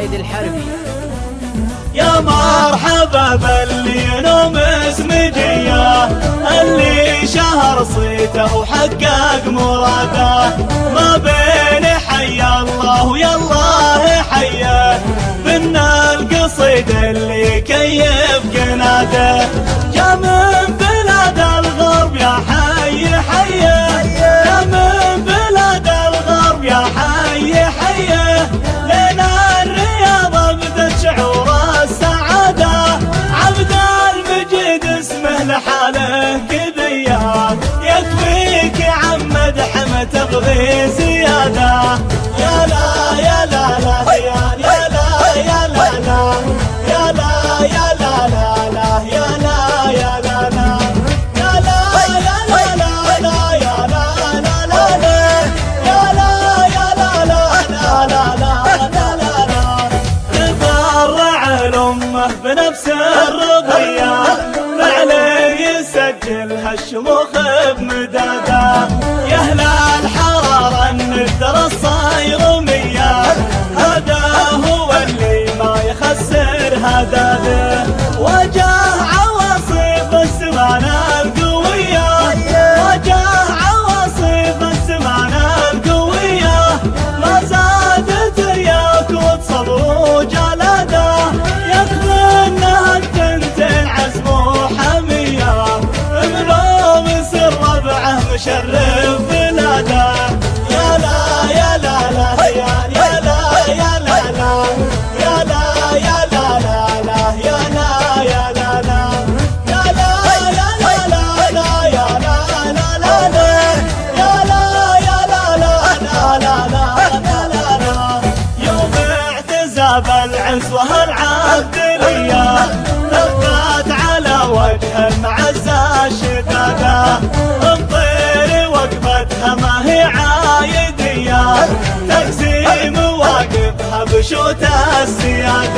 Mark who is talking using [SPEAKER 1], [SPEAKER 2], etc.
[SPEAKER 1] رائد الحربي.
[SPEAKER 2] يا مرحبا باللي نوم اسمجيه، اللي شهر صيته وحقق مراده، ما بين حي الله ويا الله حيه، بنا القصيد اللي كيف قناده، جا من بلاد الغرب يا حي حيه، جا من بلاد الغرب يا حي حيه، لنا الرياض بدت شعور السعاده، عبد المجيد اسمه لحاله كذيات، يكفيك يا عم مدح ما تبغي زياده، يا لا يا لا لا يا لا يا لا لا يا لا يا لا لا لا يا لا يا لا لا يا لا يا لا لا لا يا لا لا لا لا يا لا يا لا لا لا لا لا لا لا. تفرع الأمة بنفس الرضية، فعليه يسجلها الشموخ بمداده، يا أهل الحرارة الندر الصيرمية، هذا هو اللي ما يخسر هداده، وجاه عواصف السمانة القوية، وجاه عواصف السمانة القوية، ما زادت رياك وتصبر وجلاده، يكفي انها التنتين عزم وحمية، منهم سر ربعه مشرف بلاده، يا لا يا لا لا يا لا يا لا لا يا لا يا لا لا لا يا لا يا لا لا يا لا يا لا لا لا يا لا لا لا لا يا لا يا لا لا لا لا لا لا. يوم اعتزاب العزوة العبدلية، ثبت على وجه المعزة شداده، الطير وقفتها ما هي عايدية، تقسيم واقفها بشوت السيادة.